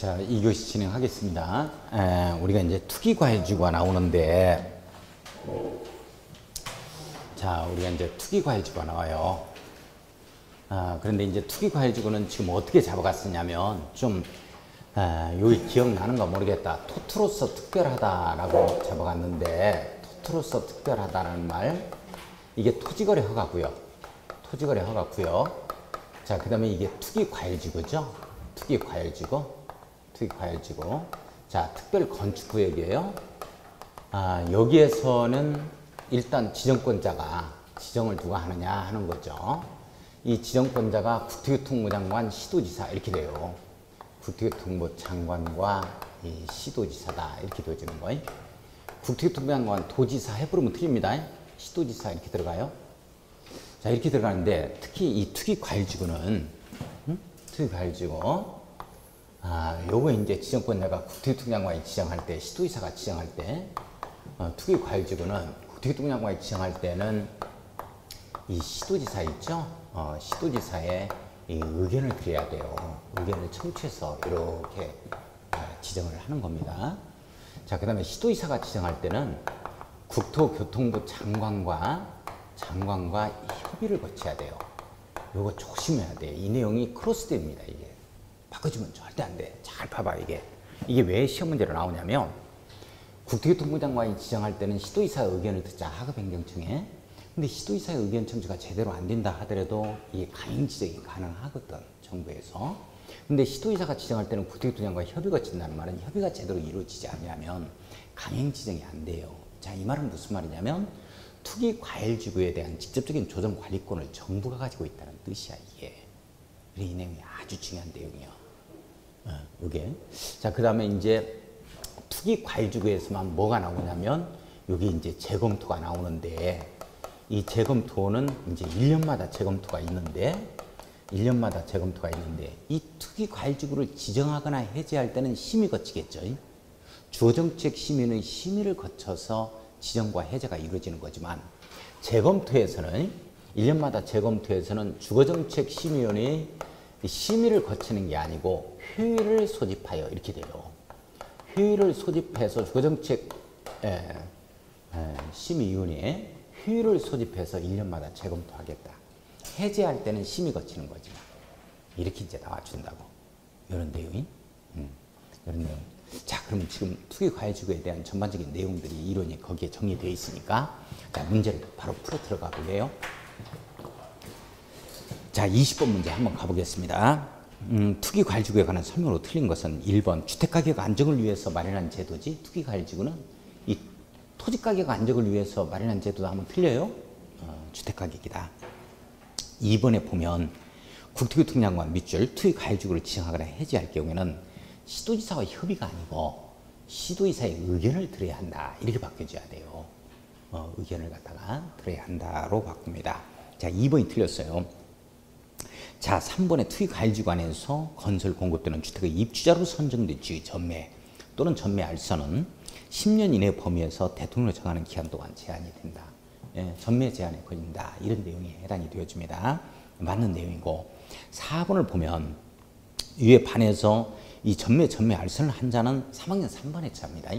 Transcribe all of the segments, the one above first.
자, 2교시 진행하겠습니다. 우리가 이제 투기과외지구가 나오는데, 자, 우리가 이제 투기과외지구가 나와요. 그런데 이제 투기과외지구는 지금 어떻게 잡아갔었냐면, 여기 기억나는가 모르겠다. 토트로서 특별하다라고 잡아갔는데, 토트로서 특별하다는 말, 이게 토지거래 허가고요. 토지거래 허가고요. 자, 그 다음에 이게 투기과외지구죠. 투기과외지구. 투기과외지구. 자, 특별 건축구역이에요. 여기에서는 일단 지정권자가 지정을 누가 하느냐 하는 거죠. 이 지정권자가 국토교통부 장관, 시도지사 이렇게 돼요. 국토교통부 장관과 이 시도지사다 이렇게 되어지는 거예요. 국토교통부 장관, 도지사 해부르면 틀립니다. 시도지사 이렇게 들어가요. 자, 이렇게 들어가는데 특히 이 투기과외지구는 투기과외지구 요거 이제 지정권자가 국토교통부 장관이 지정할 때, 시도지사가 지정할 때, 투기과외지구는 국토교통부 장관이 지정할 때는 이 시도지사 있죠? 시도지사의 이 의견을 드려야 돼요. 의견을 청취해서 이렇게 지정을 하는 겁니다. 자, 그 다음에 시도지사가 지정할 때는 국토교통부 장관과 협의를 거쳐야 돼요. 요거 조심해야 돼. 이 내용이 크로스됩니다, 이게. 바꿔주면 절대 안 돼. 잘 봐봐, 이게. 이게 왜 시험 문제로 나오냐면, 국토교통부 장관이 지정할 때는 시도지사의 의견을 듣자, 하급행정청에. 근데 시도지사의 의견 청취가 제대로 안 된다 하더라도 이게 강행 지정이 가능하거든, 정부에서. 근데 시도지사가 지정할 때는 국토교통부 장관과 협의 거친다는 말은 협의가 제대로 이루어지지 않으면 강행 지정이 안 돼요. 자, 이 말은 무슨 말이냐면, 투기과외지구에 대한 직접적인 조정 관리권을 정부가 가지고 있다는 뜻이야, 이게. 이 내용이 아주 중요한 내용이야. 이게. 자, 그 다음에 이제 투기과외지구에서만 뭐가 나오냐면, 여기 이제 재검토가 나오는데, 이 재검토는 이제 1년마다 재검토가 있는데, 이 투기과외지구를 지정하거나 해제할 때는 심의 거치겠죠. 주거정책 심의는 심의를 거쳐서 지정과 해제가 이루어지는 거지만, 재검토에서는 1년마다 재검토에서는 주거정책 심의위원회의 심의를 거치는 게 아니고 회의를 소집하여 이렇게 돼요. 회의를 소집해서 주거정책 심의위원회에 회의를 소집해서 1년마다 재검토하겠다. 해제할 때는 심의 거치는 거지. 이렇게 이제 나와준다고. 이런 내용이. 이런 내용. 자, 그러면 지금 투기과외지구에 대한 전반적인 내용들이 이론이 거기에 정리되어 있으니까, 자, 문제를 바로 풀어 들어가 볼게요. 자, 20번 문제 한번 가보겠습니다. 투기과외지구에 관한 설명으로 틀린 것은 1번 주택가격 안정을 위해서 마련한 제도지. 투기과외지구는 이 토지가격 안정을 위해서 마련한 제도도 한번 틀려요. 주택가격이다. 2번에 보면 국토교통부 장관 밑줄 투기과외지구를 지정하거나 해제할 경우에는 시도지사와 협의가 아니고 시도지사의 의견을 들어야 한다. 이렇게 바뀌어줘야 돼요. 의견을 갖다가 들어야 한다로 바꿉니다. 자, 2번이 틀렸어요. 자, 3번에 투기과외지구 안에서 건설 공급되는 주택의 입주자로 선정된 지의 전매 또는 전매 알선은 10년 이내 범위에서 대통령이 정하는 기한 동안 제한이 된다. 전매 제한에 걸린다. 이런 내용이 해당이 되어집니다. 맞는 내용이고, 4번을 보면 이에 반해서 이 전매 알선을 한 자는 3학년 3번의 차입니다.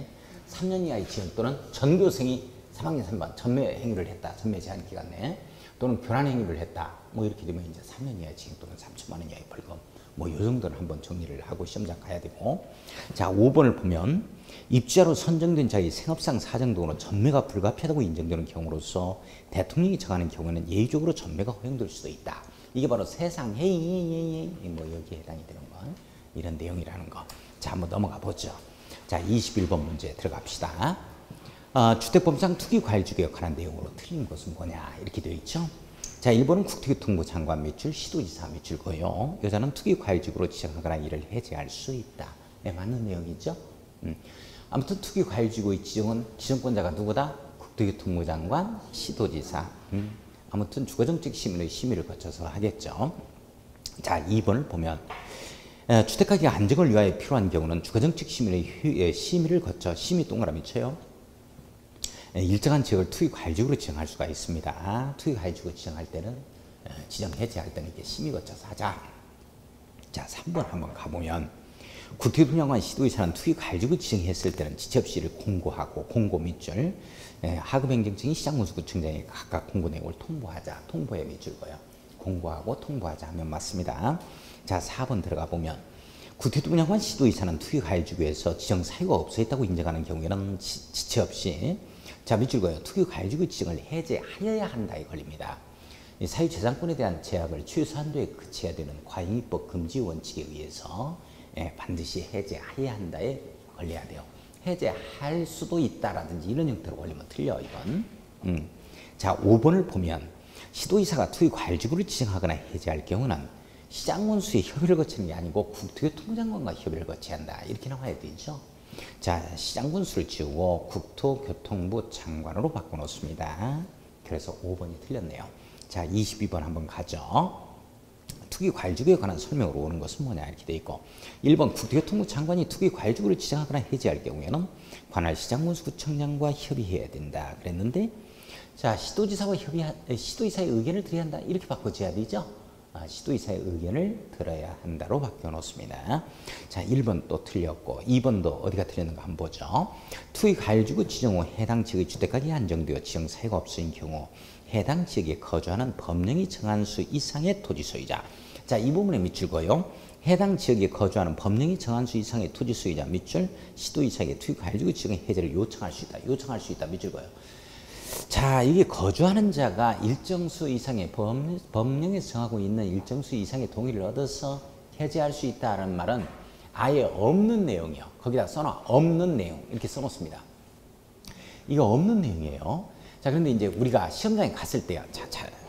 3년 이하의 지연 또는 전교생이 3학년 3번 전매 행위를 했다. 전매 제한 기간 내에 또는 교란 행위를 했다. 뭐 이렇게 되면 이제 3년 이하의 징역 또는 3천만 원 이하의 벌금. 뭐 이 정도는 한번 정리를 하고 시험장 가야 되고. 자, 5번을 보면 입주자로 선정된 자의 생업상 사정 등으로 전매가 불가피하다고 인정되는 경우로서 대통령이 정하는 경우에는 예외적으로 전매가 허용될 수도 있다. 이게 바로 세상 헤이 뭐 여기에 해당이 되는 거. 이런 내용이라는 거. 자, 한번 넘어가 보죠. 자, 21번 문제 들어갑시다. 주택법상 투기과외지구에 관한 내용으로 틀린 것은 뭐냐 이렇게 되어 있죠. 자, 1번은 국토교통부 장관 밑줄 시도지사 밑줄고요. 여자는 투기과외지구로 지정하거나 이를 해제할 수 있다. 네, 맞는 내용이죠. 아무튼 투기과외지구의 지정권자가 누구다? 국토교통부 장관, 시도지사. 아무튼 주거정책 심의의 심의를 거쳐서 하겠죠. 자, 2번을 보면 주택가격 안정을 위하여 필요한 경우는 주거정책 심의를 거쳐 심의 동그라미 쳐요. 일정한 지역을 투기과외지구로 지정할 수가 있습니다. 투기과외지구 지정할 때는 지정 해제할 때는 이게 심의 거쳐서 하자. 자, 3번 한번 가보면 국토교통장관 시도의사는 투기 가지고 지정했을 때는 지체없이 이를 공고하고 공고 밑줄 하급행정청이 시장군수구청장에 각각 공고 내용을 통보하자. 통보에 밑줄 거요. 공고하고 통보하자 하면 맞습니다. 자, 4번 들어가 보면 국토교통장관 시도의사는 투기 가해주구에서 지정 사유가 없어 있다고 인정하는 경우에는 지체 없이 자, 밑줄 거요. 투기 가해주구 지정을 해제하여야 한다에 걸립니다. 사유재산권에 대한 제약을 최소한도에 그쳐야 되는 과잉입법 금지 원칙에 의해서 반드시 해제해야 한다에 걸려야 돼요. 해제할 수도 있다라든지 이런 형태로 걸리면 틀려 이건. 자, 5번을 보면 시도의사가 투기 과일지구를 지정하거나 해제할 경우는 시장군수의 협의를 거치는 게 아니고 국토교통장관과 협의를 거쳐야 한다. 이렇게 나와야 되죠. 자, 시장군수를 지우고 국토교통부 장관으로 바꿔놓습니다. 그래서 5번이 틀렸네요. 자, 22번 한번 가죠. 투기 과일지구에 관한 설명으로 오는 것은 뭐냐 이렇게 돼 있고 1번 국토교통부 장관이 투기 과일지구를 지정하거나 해제할 경우에는 관할 시장군수구청장과 협의해야 된다 그랬는데 자, 시도지사와 시도의사의 의견을 들어야 한다 이렇게 바꿔줘야 되죠. 시도의사의 의견을 들어야 한다로 바꿔놓습니다. 자, 1번 또 틀렸고 2번도 어디가 틀렸는가 한번 보죠. 투기 과일지구 지정 후 해당 지역의 주택가격이 한정되어 지정 사유가 없을 경우 해당 지역에 거주하는 법령이 정한 수 이상의 토지 소유자. 자, 이 부분에 밑줄 거요. 해당 지역에 거주하는 법령이 정한 수 이상의 토지 소유자 밑줄 시도의사에게 투기 과일지구 지정의 해제를 요청할 수 있다. 요청할 수 있다. 밑줄 거요. 자, 이게 거주하는 자가 일정 수 이상의 법령에서 정하고 있는 일정 수 이상의 동의를 얻어서 해제할 수 있다는 말은 아예 없는 내용이요. 거기다 써놔. 없는 내용. 이렇게 써놓습니다. 이거 없는 내용이에요. 자, 그런데 이제 우리가 시험장에 갔을 때요.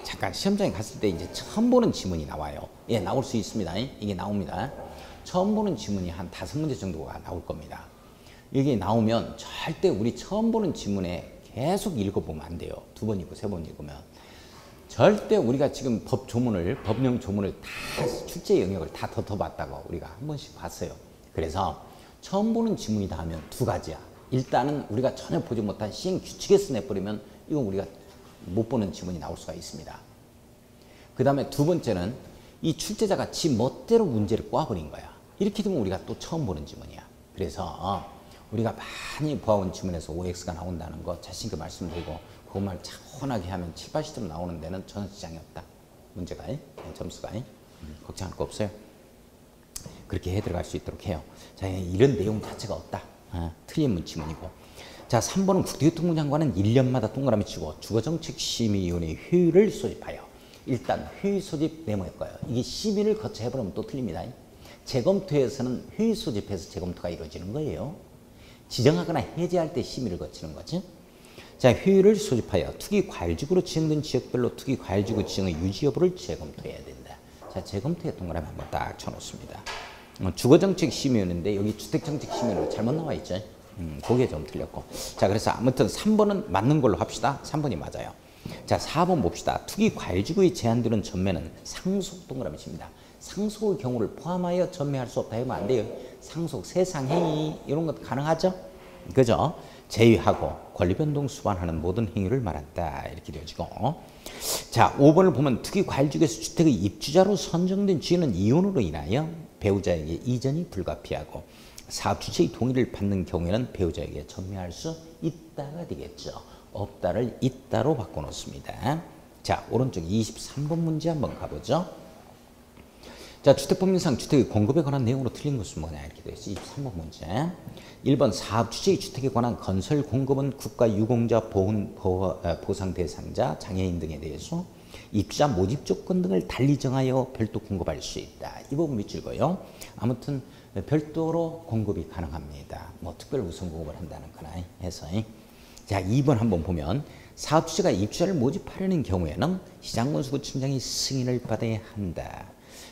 잠깐 시험장에 갔을 때 이제 처음 보는 지문이 나와요. 예, 나올 수 있습니다. 이게 나옵니다. 처음 보는 지문이 한 5문제 정도가 나올 겁니다. 이게 나오면 절대 우리 처음 보는 지문에 계속 읽어보면 안 돼요. 2번 읽고 3번 읽으면. 절대 우리가 지금 법령 조문을 다 출제 영역을 다 덮어봤다고 우리가 한 번씩 봤어요. 그래서 처음 보는 지문이다 하면 2가지야. 일단은 우리가 전혀 보지 못한 시행 규칙에서 내버리면 이건 우리가 못 보는 지문이 나올 수가 있습니다. 그 다음에 2번째는 이 출제자가 지 멋대로 문제를 꼬아버린 거야. 이렇게 되면 우리가 또 처음 보는 지문이야. 그래서 우리가 많이 보아온 지문에서 OX가 나온다는 거 자신있게 말씀드리고 그것만 차분하게 하면 7, 80점 나오는 데는 전혀 지장이 없다. 문제가, 점수가. 걱정할 거 없어요. 그렇게 해 들어갈 수 있도록 해요. 자, 이런 내용 자체가 없다. 틀린 지문이고. 자, 3번은 국토교통부 장관은 1년마다 동그라미 치고 주거정책심의위원회 회의를 소집하여 일단 회의 소집 네모일 거예요. 이게 심의를 거쳐 해버리면 또 틀립니다. 재검토에서는 회의 소집해서 재검토가 이루어지는 거예요. 지정하거나 해제할 때 심의를 거치는 거지. 자, 회의를 소집하여 투기 과일지구로 지정된 지역별로 투기 과일지구 지정의 유지 여부를 재검토해야 된다. 자, 재검토에 동그라미 한번 딱 쳐놓습니다. 주거정책심의위원회인데 여기 주택정책심의위원회로 잘못 나와 있죠. 그게 좀 틀렸고. 자, 그래서 아무튼 3번은 맞는 걸로 합시다. 3번이 맞아요. 자, 4번 봅시다. 투기 과일지구에 제한되는 전매는 상속 동그라미 칩니다. 상속의 경우를 포함하여 전매할 수 없다 하면 안 돼요. 상속, 세상행위 이런 것 가능하죠? 그죠? 제외하고 권리변동 수반하는 모든 행위를 말한다. 이렇게 되어지고. 자, 5번을 보면 투기 과일지구에서 주택의 입주자로 선정된 주인은 이혼으로 인하여 배우자에게 이전이 불가피하고 사업 주체의 동의를 받는 경우에는 배우자에게 전매할 수 있다가 되겠죠. 없다를 있다로 바꿔놓습니다. 자, 오른쪽 23번 문제 한번 가보죠. 자, 주택법률상 주택의 공급에 관한 내용으로 틀린 것은 뭐냐 이렇게 되어 있어요. 23번 문제. 1번 사업 주체의 주택에 관한 건설 공급은 국가 유공자 보상 대상자 장애인 등에 대해서 입주자 모집 조건 등을 달리 정하여 별도 공급할 수 있다. 이 부분 밑줄 거요. 아무튼 별도로 공급이 가능합니다. 뭐 특별 우선 공급을 한다는 거나 해서. 자, 2번 한번 보면 사업주체가 입주자를 모집하려는 경우에는 시장군수구청장이 승인을 받아야 한다.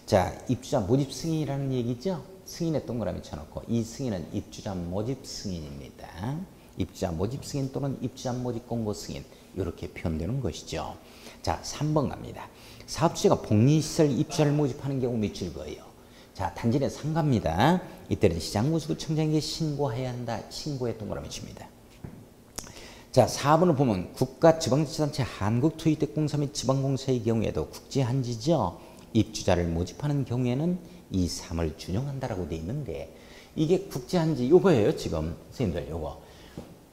자, 입주자 모집 승인이라는 얘기죠. 승인에 동그라미 쳐놓고 이 승인은 입주자 모집 승인입니다. 입주자 모집 승인 또는 입주자 모집 공고 승인 이렇게 표현되는 것이죠. 자, 3번 갑니다. 사업주체가 복리시설 입주자를 모집하는 경우 밑줄 거예요. 자, 단지 내 상가입니다. 이때는 시장군수구청장에게 신고해야 한다. 신고에 동그라미 칩니다. 자, 4번을 보면 국가지방자치단체 한국토지대공사 및 지방공사의 경우에도 국지한지죠. 입주자를 모집하는 경우에는 이 3을 준용한다라고 되어 있는데 이게 국제한지 요거예요 지금 선생님들 요거.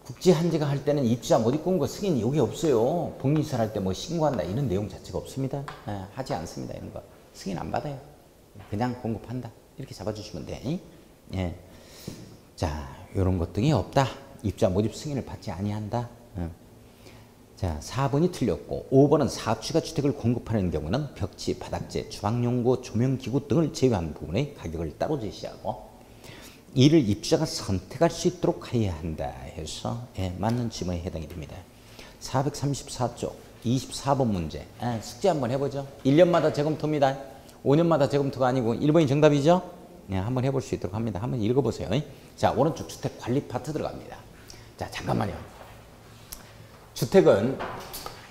국제한지가 할 때는 입주자 못 입고 온 거 승인이 여기 없어요. 복리시설 할 때 뭐 신고한다 이런 내용 자체가 없습니다. 하지 않습니다. 이런 거 승인 안 받아요. 그냥 공급한다 이렇게 잡아주시면 돼. 예. 자 요런 것 등이 없다. 입주자 모집 승인을 받지 아니한다. 자 4번이 틀렸고 5번은 사업주가 주택을 공급하는 경우는 벽지, 바닥재, 주방용구, 조명기구 등을 제외한 부분의 가격을 따로 제시하고 이를 입주자가 선택할 수 있도록 해야 한다 해서 맞는 질문에 해당이 됩니다. 434쪽 24번 문제 숙제 한번 해보죠. 1년마다 재검토입니다. 5년마다 재검토가 아니고 1번이 정답이죠. 한번 해볼 수 있도록 합니다. 한번 읽어보세요. 자 오른쪽 주택 관리 파트 들어갑니다. 자 잠깐만요. 주택은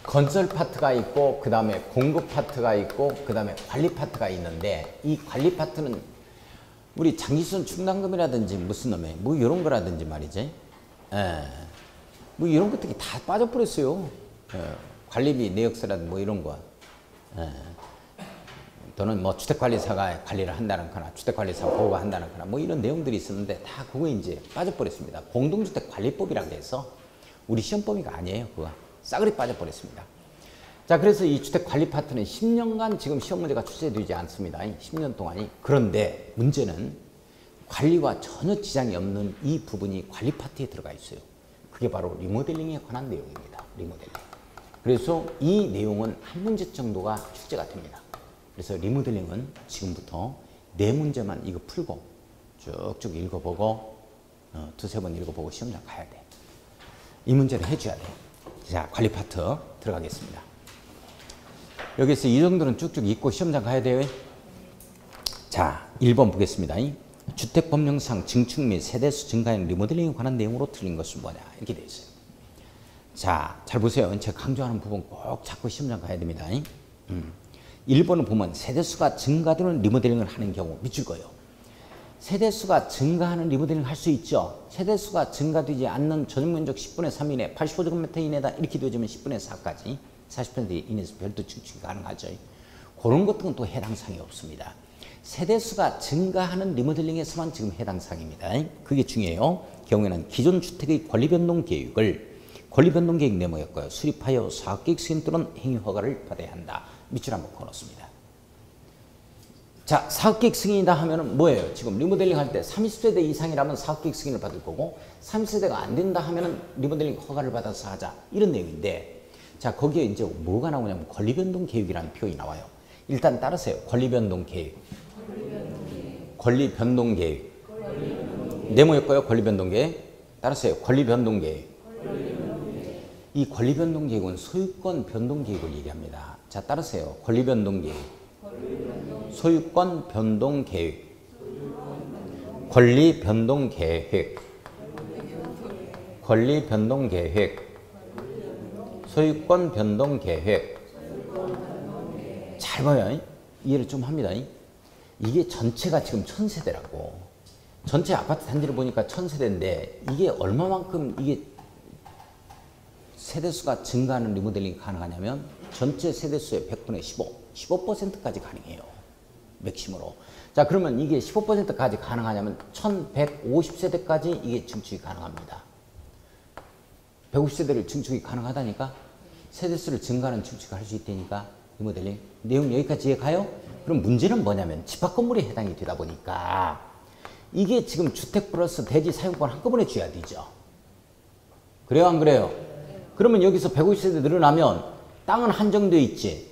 건설 파트가 있고 그 다음에 공급 파트가 있고 그 다음에 관리 파트가 있는데 이 관리 파트는 우리 장기순 충당금이라든지 무슨 놈에 뭐 이런 거라든지 말이지. 뭐 이런 것들이 다 빠져버렸어요. 관리비 내역서라든지 뭐 이런 거. 또는 뭐 주택관리사가 관리를 한다는 거나 주택관리사 보호가 한다는 거나 뭐 이런 내용들이 있었는데 다 그거 이제 빠져버렸습니다. 공동주택관리법이라고 해서 우리 시험범위가 아니에요. 그거 싸그리 빠져버렸습니다. 자 그래서 이 주택관리 파트는 10년간 지금 시험 문제가 출제되지 않습니다. 10년 동안이. 그런데 문제는 관리와 전혀 지장이 없는 이 부분이 관리 파트에 들어가 있어요. 그게 바로 리모델링에 관한 내용입니다. 리모델링. 그래서 이 내용은 한 문제 정도가 출제가 됩니다. 그래서 리모델링은 지금부터 4문제만 이거 풀고 쭉쭉 읽어보고 두세 번 읽어보고 시험장 가야 돼. 이 문제를 해줘야 돼. 자 관리 파트 들어가겠습니다. 여기서 이 정도는 쭉쭉 읽고 시험장 가야 돼요. 자, 1번 보겠습니다. 주택법령상 증축 및 세대수 증가형 리모델링에 관한 내용으로 틀린 것은 뭐냐 이렇게 되어 있어요. 자, 잘 보세요. 제가 강조하는 부분 꼭 잡고 시험장 가야 됩니다. 1번을 보면 세대수가 증가되는 리모델링을 하는 경우 밑줄 거예요. 세대수가 증가하는 리모델링 할 수 있죠. 세대수가 증가되지 않는 전용면적 10분의 3 이내, 85제곱미터 이내다 이렇게 되어지면 10분의 4까지 40% 이내에서 별도 증축이 가능하죠. 그런 것들은 또 해당 사항이 없습니다. 세대수가 증가하는 리모델링에서만 지금 해당 사항입니다. 그게 중요해요. 경우에는 기존 주택의 권리변동 계획을 권리변동 계획 네모였고요. 수립하여 사업계획 승인 또는 행위 허가를 받아야 한다. 밑줄 한번 그어놓습니다. 자, 사업계획 승인이다 하면은 뭐예요? 지금 리모델링 할 때 30세대 이상이라면 사업계획 승인을 받을 거고 30세대가 안 된다 하면은 리모델링 허가를 받아서 하자. 이런 내용인데 자, 거기에 이제 뭐가 나오냐면 권리변동 계획이라는 표현이 나와요. 일단 따르세요. 권리변동 계획. 권리변동 계획. 네모였고요. 권리변동 계획. 따르세요. 권리변동 계획. 이 권리변동 계획은 소유권 변동 계획을 얘기합니다. 자, 따르세요. 권리변동 계획. 소유권 변동 계획. 권리 변동 계획. 권리 변동 계획. 소유권 변동 계획. 잘 봐요. 이해를 좀 합니다. 이게 전체가 지금 1000세대라고. 전체 아파트 단지를 보니까 1000세대인데 이게 얼마만큼 이게 세대수가 증가하는 리모델링이 가능하냐면 전체 세대수의 100분의 15%까지 가능해요. 맥심으로. 자, 그러면 이게 15%까지 가능하냐면 1150세대까지 이게 증축이 가능합니다. 150세대를 증축이 가능하다니까 세대수를 증가하는 증축을 할 수 있다니까 리모델링. 내용 여기까지 가요? 그럼 문제는 뭐냐면 집합건물에 해당이 되다 보니까 이게 지금 주택 플러스 대지 사용권 한꺼번에 줘야 되죠. 그래요 안 그래요? 그러면 여기서 150세대 늘어나면 땅은 한정되어 있지.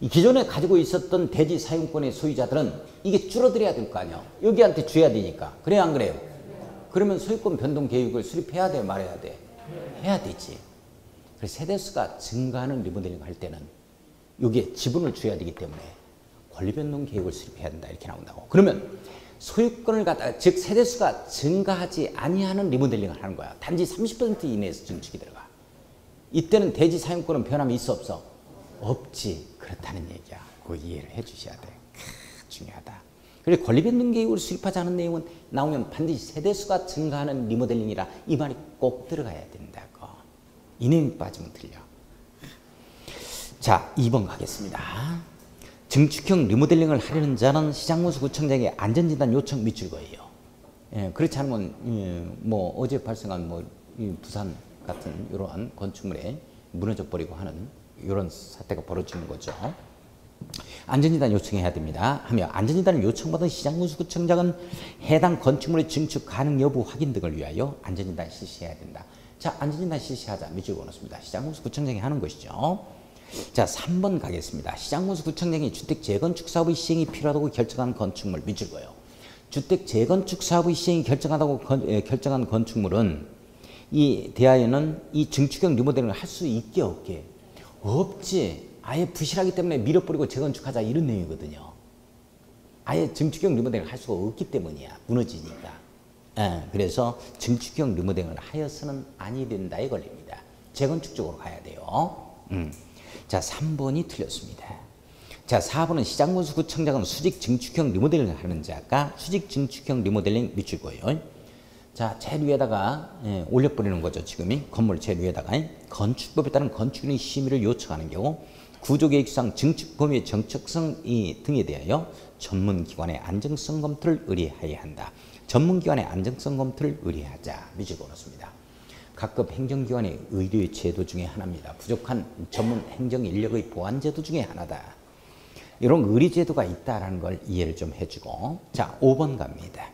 이 기존에 가지고 있었던 대지 사용권의 소유자들은 이게 줄어들어야 될 거 아니야. 여기한테 줘야 되니까. 그래요 안 그래요? 그러면 소유권 변동 계획을 수립해야 돼 말해야 돼? 해야 되지. 그래서 세대수가 증가하는 리모델링 할 때는 여기에 지분을 줘야 되기 때문에 권리변동 계획을 수립해야 된다 이렇게 나온다고. 그러면 소유권을 갖다가 즉 세대수가 증가하지 아니하는 리모델링을 하는 거야. 단지 30% 이내에서 증축이 들어가. 이때는 대지 사용권은 변함이 있어 없어? 없지. 그렇다는 얘기야. 그거 이해를 해 주셔야 돼. 중요하다. 그리고 권리변동 계획을 수립하지 않은 내용은 나오면 반드시 세대수가 증가하는 리모델링이라 이 말이 꼭 들어가야 된다고. 이 내용이 빠지면 틀려. 자, 2번 가겠습니다. 증축형 리모델링을 하려는 자는 시장문수구청장에게 안전진단 요청 밑줄 거예요. 예, 그렇지 않으면 뭐 어제 발생한 뭐 이 부산 같은 이러한 건축물에 무너져 버리고 하는 이런 사태가 벌어지는 거죠. 안전진단 요청해야 됩니다. 하며 안전진단을 요청받은 시장군수구청장은 해당 건축물의 증축 가능 여부 확인 등을 위하여 안전진단 실시해야 된다. 자, 안전진단 실시하자. 밑줄 그어놓습니다. 시장군수구청장이 하는 것이죠. 자, 3번 가겠습니다. 시장군수구청장이 주택 재건축 사업의 시행이 필요하다고 결정한 건축물 밑줄 그어요. 주택 재건축 사업의 시행이 결정한 건축물은 이 대하에는 이 증축형 리모델링을 할 수 있게 없게 없지. 아예 부실하기 때문에 밀어버리고 재건축하자 이런 내용이거든요. 아예 증축형 리모델링을 할 수가 없기 때문이야. 무너지니까. 예, 그래서 증축형 리모델링을 하여서는 아니 된다에 걸립니다. 재건축 쪽으로 가야 돼요. 자, 3번이 틀렸습니다. 자, 4번은 시장군수구청장은 수직 증축형 리모델링을 하는 자가 수직 증축형 리모델링 밑줄 그어요. 자, 제일 위에다가 올려버리는 거죠. 지금이 건물 제일 위에다가 건축법에 따른 건축인의 심의를 요청하는 경우 구조계획상 증축 범위의 정책성 등에 대하여 전문기관의 안정성 검토를 의뢰해야 한다. 전문기관의 안정성 검토를 의뢰하자. 밑줄 그어놓습니다. 각급 행정기관의 의뢰 제도 중에 하나입니다. 부족한 전문 행정 인력의 보완 제도 중에 하나다. 이런 의뢰 제도가 있다라는 걸 이해를 좀 해주고, 자, 5번 갑니다.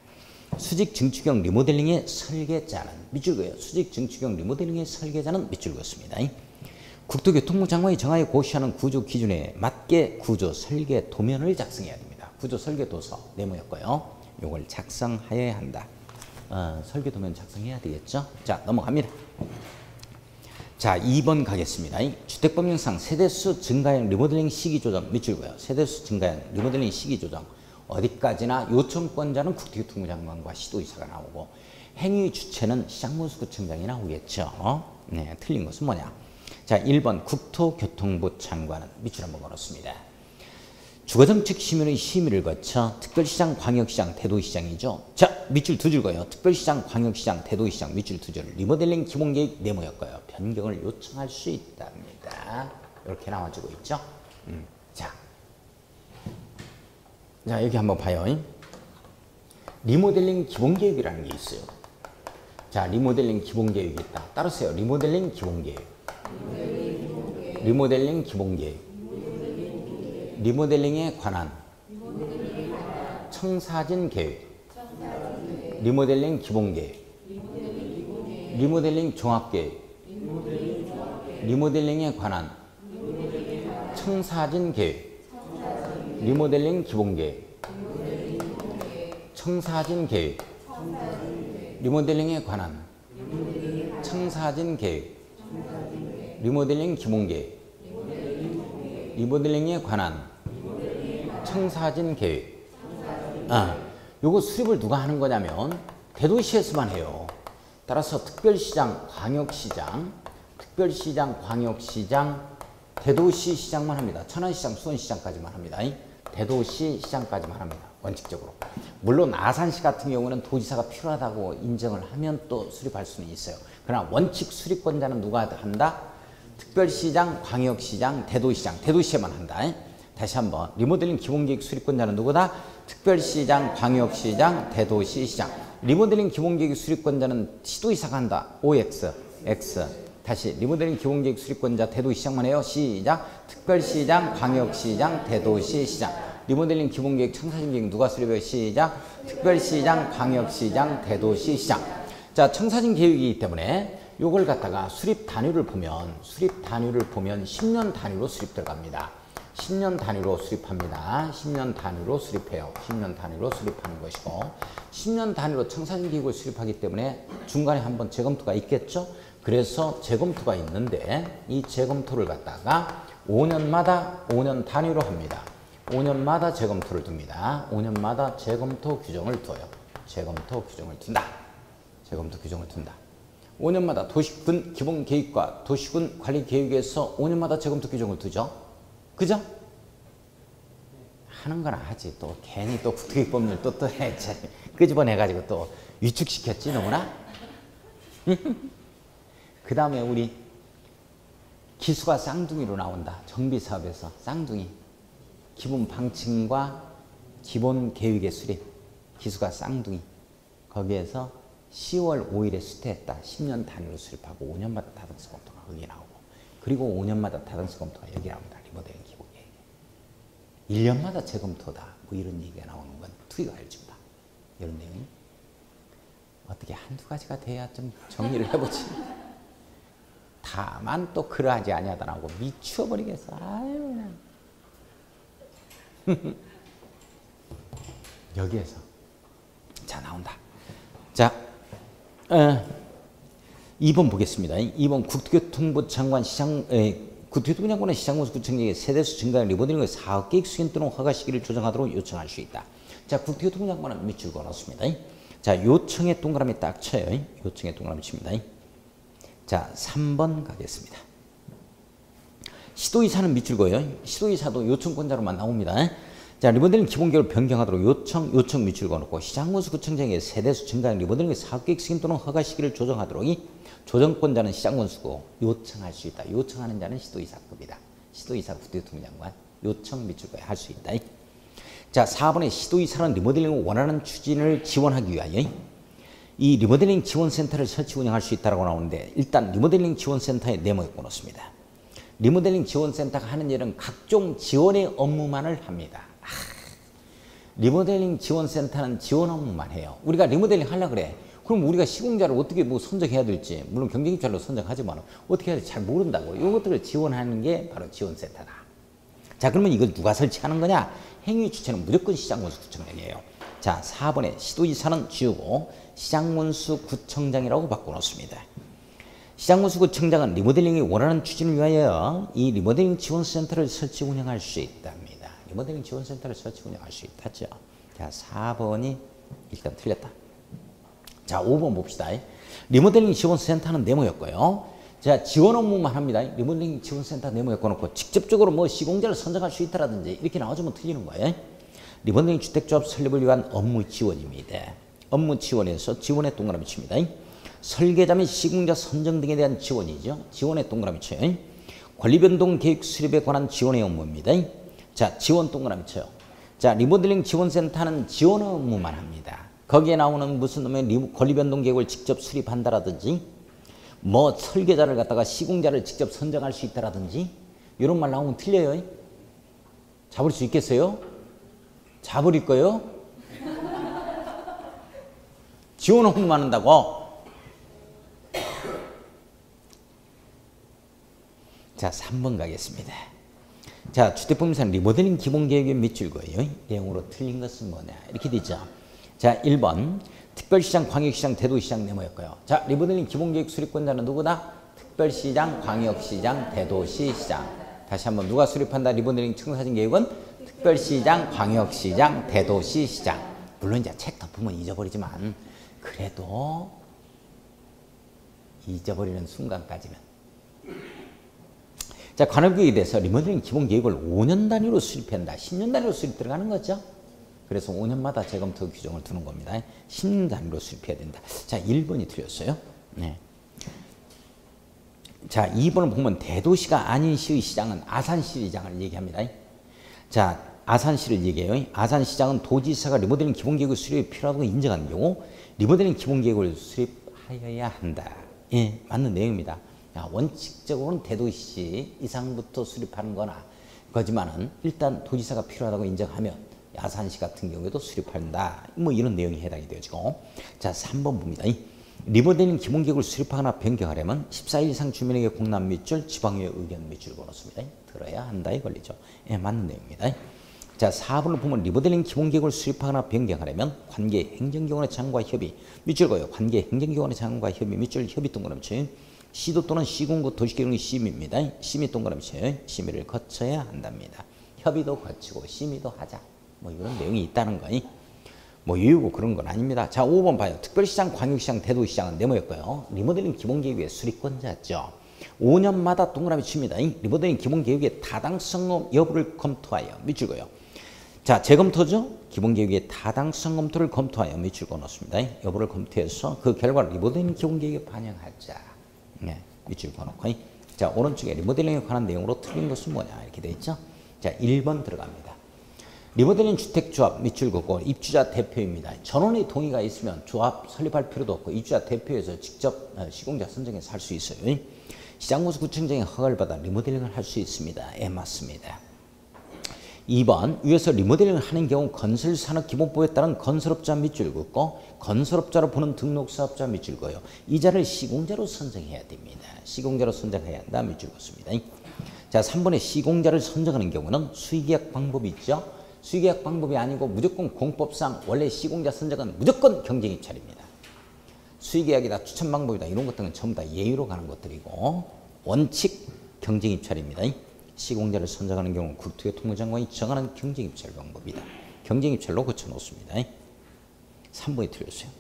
수직 증축형 리모델링의 설계자는 밑줄 그어요. 수직 증축형 리모델링의 설계자는 밑줄 그었습니다. 국토교통부 장관이 정하여 고시하는 구조 기준에 맞게 구조 설계 도면을 작성해야 됩니다. 구조 설계 도서 네모였고요. 이걸 작성하여야 한다. 설계 도면 작성해야 되겠죠. 자, 넘어갑니다. 자, 2번 가겠습니다. 주택법령상 세대수 증가형 리모델링 시기 조정 밑줄 그어요. 세대수 증가형 리모델링 시기 조정. 어디까지나 요청권자는 국토교통부 장관과 시도의사가 나오고 행위 주체는 시장군수구청장이 나오겠죠. 네, 틀린 것은 뭐냐? 자, 1번 국토교통부 장관은 밑줄 한번 걸었습니다. 주거정책 심의의 심의를 거쳐 특별시장, 광역시장, 대도시장이죠. 자, 밑줄 두 줄 거예요. 특별시장, 광역시장, 대도시장 밑줄 두 줄. 리모델링 기본계획 네모였고요. 변경을 요청할 수 있답니다. 이렇게 나와주고 있죠. 자, 여기 한번 봐요. 리모델링 기본계획이라는 게 있어요. 자, 리모델링 기본계획이 있다. 따르세요. 리모델링 기본계획. 리모델링 기본계획. 리모델링에 관한 청사진 계획. 리모델링 기본계획. 리모델링 종합계획. 리모델링에 관한 청사진 계획. 리모델링 기본계획. 청사진 계획. 리모델링에 관한 청사진 계획. 리모델링 기본계획. 리모델링에 관한 청사진 계획. 요거 수립을 누가 하는 거냐면 대도시에서만 해요. 따라서 특별시장, 광역시장, 특별시장, 광역시장, 대도시 시장만 합니다. 천안시장, 수원시장까지만 합니다. 대도시 시장까지만 합니다. 원칙적으로. 물론 아산시 같은 경우는 도지사가 필요하다고 인정을 하면 또 수립할 수는 있어요. 그러나 원칙 수립권자는 누가 한다? 특별시장, 광역시장, 대도시장, 대도시에만 한다. 다시 한번 리모델링 기본계획 수립권자는 누구다? 특별시장, 광역시장, 대도시시장. 리모델링 기본계획 수립권자는 시도지사가 한다. OX, X. 다시 리모델링 기본계획 수립권자 대도시장만 해요. 시작. 특별시장, 광역시장, 대도시시장. 리모델링 기본계획 청사진계획 누가 수립해요? 시작. 특별시장, 광역시장, 대도시시장. 자, 청사진 계획이기 때문에 요걸 갖다가 수립 단위를 보면 10년 단위로 수립 들어갑니다. 10년 단위로 수립합니다. 10년 단위로 수립해요. 10년 단위로 수립하는 것이고 10년 단위로 청사진 계획을 수립하기 때문에 중간에 한번 재검토가 있겠죠. 그래서 재검토가 있는데 이 재검토를 갖다가 5년 단위로 합니다. 5년마다 재검토를 둡니다. 5년마다 재검토 규정을 둬요. 재검토 규정을 둔다. 재검토 규정을 둔다. 5년마다 도시군 기본계획과 도시군 관리계획에서 5년마다 재검토 규정을 두죠. 그죠? 하는 거나 하지. 또 괜히 또 국토기법률 또 끄집어내가지고 또 위축시켰지 너무나? 그 다음에 우리 기수가 쌍둥이로 나온다. 정비사업에서 쌍둥이. 기본 방침과 기본 계획의 수립. 기수가 쌍둥이. 거기에서 10월 5일에 수퇴했다. 10년 단위로 수립하고 5년마다 타당성 검토가 거기 나오고 그리고 5년마다 타당성 검토가 여기 나옵니다. 리모델링 기본계획. 1년마다 재검토다. 뭐 이런 얘기가 나오는 건 투기과열지구다. 이런 내용이 어떻게 한두 가지가 돼야 좀 정리를 해보지. 다만 또 그러하지 아니하다라고 미쳐버리겠어. 아유 그냥. 여기에서 자 나온다. 자 2번 보겠습니다. 2번 국토교통부 장관 국토교통부 장관은 시장군수구청장에게 세대수 증가 리모델링의 사업계획 수행 또는 허가 시기를 조정하도록 요청할 수 있다. 자 국토교통부 장관은 밑줄 그어놓습니다. 자 요청에 동그라미 딱 쳐요. 요청에 동그라미 칩니다. 자 3번 가겠습니다. 시도이사는 밑줄 그어요. 시도이사도 요청권자로만 나옵니다. 자 리모델링 기본계획을 변경하도록 요청 밑줄 그어놓고 시장군수구청장에게 세대수 증가 리모델링의 사업계획 승인 또는 허가 시기를 조정하도록 조정권자는 시장군수고 요청할 수 있다. 요청하는 자는 시도이사급이다. 시도이사 국토교통부 장관 요청 밑줄 그어야 할 수 있다. 자 4번에 시도이사는 리모델링을 원하는 추진을 지원하기 위하여 이 리모델링 지원센터를 설치 운영할 수 있다고 나오는데 일단 리모델링 지원센터에 네모에 꽂았습니다. 리모델링 지원센터가 하는 일은 각종 지원의 업무만을 합니다. 리모델링 지원센터는 지원 업무만 해요. 우리가 리모델링 하려고 그래. 그럼 우리가 시공자를 어떻게 뭐 선정해야 될지 물론 경쟁입찰로 선정하지만 어떻게 해야 될지 잘 모른다고. 이것들을 지원하는 게 바로 지원센터다. 자 그러면 이걸 누가 설치하는 거냐? 행위 주체는 무조건 시장군수구청장이에요. 자 4번에 시도지사는 지우고 시장군수구청장이라고 바꿔놓습니다. 시장군수구청장은 리모델링이 원하는 추진을 위하여 이 리모델링 지원센터를 설치 운영할 수 있답니다. 리모델링 지원센터를 설치 운영할 수 있다죠. 자 4번이 일단 틀렸다. 자 5번 봅시다. 리모델링 지원센터는 네모였고요. 자 지원 업무만 합니다. 리모델링 지원센터 네모에 꺼놓고 직접적으로 뭐 시공자를 선정할 수 있다라든지 이렇게 나와주면 틀리는 거예요. 리모델링 주택조합 설립을 위한 업무 지원입니다. 업무 지원에서 지원에 동그라미 칩니다. 설계자 및 시공자 선정 등에 대한 지원이죠. 지원에 동그라미 쳐요. 권리변동 계획 수립에 관한 지원의 업무입니다. 자 지원 동그라미 쳐요. 자 리모델링 지원센터는 지원 업무만 합니다. 거기에 나오는 무슨 놈의 권리변동 계획을 직접 수립한다라든지 뭐 설계자를 갖다가 시공자를 직접 선정할 수 있다라든지 이런 말 나오면 틀려요. 잡을 수 있겠어요? 잡을 거요? 지원 업무만 한다고? 자 3번 가겠습니다. 자 주택부동산 리모델링 기본계획의 밑줄 그어요. 내용으로 틀린 것은 뭐냐 이렇게 되죠. 자 1번 특별시장, 광역시장, 대도시장 네모였고요. 자 리모델링 기본계획 수립권자는 누구다? 특별시장, 광역시장, 대도시시장. 다시 한번 누가 수립한다? 리모델링 청사진 계획은 특별시장, 광역시장, 대도시시장. 물론 이제 책 덮으면 잊어버리지만 그래도 잊어버리는 순간까지는. 자 관할구역에 대해서 리모델링 기본계획을 5년 단위로 수립한다. 10년 단위로 수립 들어가는 거죠. 그래서 5년마다 재검토 규정을 두는 겁니다. 10년 단위로 수립해야 된다. 자 1번이 틀렸어요. 네. 자 2번을 보면 대도시가 아닌 시의 시장은 아산시장을 얘기합니다. 자 아산시를 얘기해요. 아산시장은 도지사가 리모델링 기본계획을 수립이 필요하다고 인정하는 경우 리모델링 기본계획을 수립하여야 한다. 예, 맞는 내용입니다. 원칙적으로는 대도시 이상부터 수립하는 거나 거지만은 일단 도지사가 필요하다고 인정하면 아산시 같은 경우에도 수립한다. 뭐 이런 내용이 해당이 되어지고. 자 3번 봅니다. 리모델링 기본계획을 수립하거나 변경하려면 14일 이상 주민에게 공람 밑줄, 지방의회 의견 밑줄 걸었습니다. 들어야 한다에 걸리죠. 예, 맞는 내용입니다. 자 4번을 보면 리모델링 기본계획을 수립하거나 변경하려면 관계 행정기관의 장과 협의 밑줄 거요. 관계 행정기관의 장과 협의 밑줄 협의 동그라미 쳐요. 시도 또는 시군구 도시계획의 심의입니다. 심의 동그라미 쳐요. 심의를 거쳐야 한답니다. 협의도 거치고 심의도 하자. 뭐 이런 내용이 있다는 거니 뭐 유유고 그런 건 아닙니다. 자 5번 봐요. 특별시장, 광역시장, 대도시장은 네모였고요. 리모델링 기본계획의 수립권자죠. 5년마다 동그라미 칩니다. 리모델링 기본계획의 타당성 여부를 검토하여 밑줄 그어요. 자 재검토죠. 기본계획의 타당성 검토를 검토하여 밑줄 그어놓습니다. 여부를 검토해서 그 결과를 리모델링 기본계획에 반영하자. 네, 밑줄 그어놓고. 자 오른쪽에 리모델링에 관한 내용으로 틀린 것은 뭐냐 이렇게 돼 있죠. 자 1번 들어갑니다. 리모델링 주택조합 밑줄 긋고 입주자 대표입니다. 전원의 동의가 있으면 조합 설립할 필요도 없고 입주자 대표에서 직접 시공자 선정해서 할 수 있어요. 시장군수 구청장의 허가를 받아 리모델링을 할 수 있습니다. 예, 맞습니다. 2번 위에서 리모델링을 하는 경우 건설산업기본법에 따른 건설업자 밑줄 긋고 건설업자로 보는 등록사업자 밑줄 그어요. 이자를 시공자로 선정해야 됩니다. 시공자로 선정해야 한다. 밑줄 긋습니다. 자, 3번에 시공자를 선정하는 경우는 수의계약 방법이 있죠. 수의계약 방법이 아니고 무조건 공법상 원래 시공자 선정은 무조건 경쟁입찰입니다. 수의계약이다, 추천 방법이다 이런 것들은 전부 다 예외로 가는 것들이고 원칙 경쟁입찰입니다. 시공자를 선정하는 경우 국토교통부장관이 정하는 경쟁입찰 방법이다. 경쟁입찰로 고쳐놓습니다. 3번이 틀렸어요.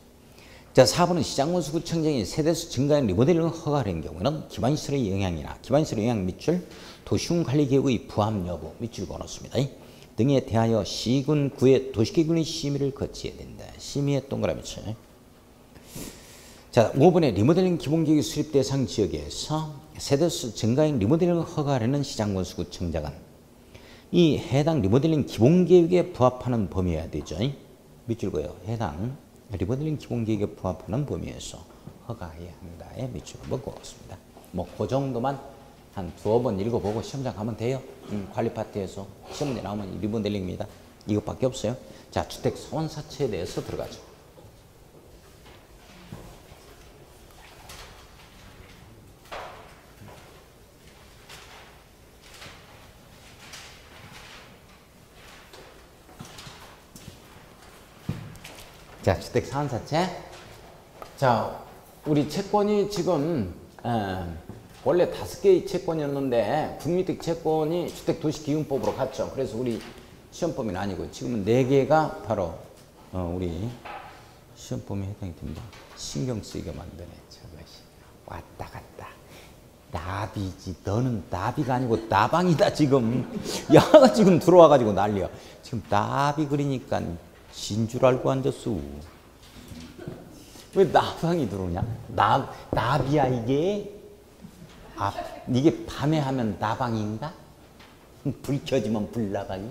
자, 4번은 시장군수구청장이 세대수 증가인 리모델링을 허가하는 경우는 기반시설의 영향이나 기반시설의 영향 밑줄 도시군관리계획의 부합 여부 밑줄 그어놓습니다. 등에 대하여 시군구의 도시계획의 심의를 거쳐야 된다. 심의에 동그라미 쳐요. 자, 5번에 리모델링 기본계획 수립 대상 지역에서 세대수 증가인 리모델링을 허가하려는 시장군수구청장은 이 해당 리모델링 기본계획에 부합하는 범위여야 되죠. 밑줄 그어요. 해당 리모델링 기본계획에 부합하는 범위에서 허가해야 한다에 밑줄 그었습니다. 뭐 그 정도만 한 두어 번 읽어보고 시험장 가면 돼요. 관리 파트에서 시험 문제 나오면 리모델링입니다. 이것밖에 없어요. 자, 주택 사원사채에 대해서 들어가죠. 자, 주택 사원사채. 자, 우리 채권이 지금 원래 5개의 채권이었는데 국민택 채권이 주택도시기준법으로 갔죠. 그래서 우리 시험범위는 아니고 지금은 4개가 바로 우리 시험범위에 해당이 됩니다. 신경 쓰이게 만드네. 저것이 왔다 갔다. 나비지. 너는 나비가 아니고 나방이다 지금. 야가 지금 들어와가지고 난리야. 지금 나비 그리니까 진 줄 알고 앉았어. 왜 나방이 들어오냐? 나비야 이게? 아, 이게 밤에 하면 나방인가? 불 켜지면 불나방이?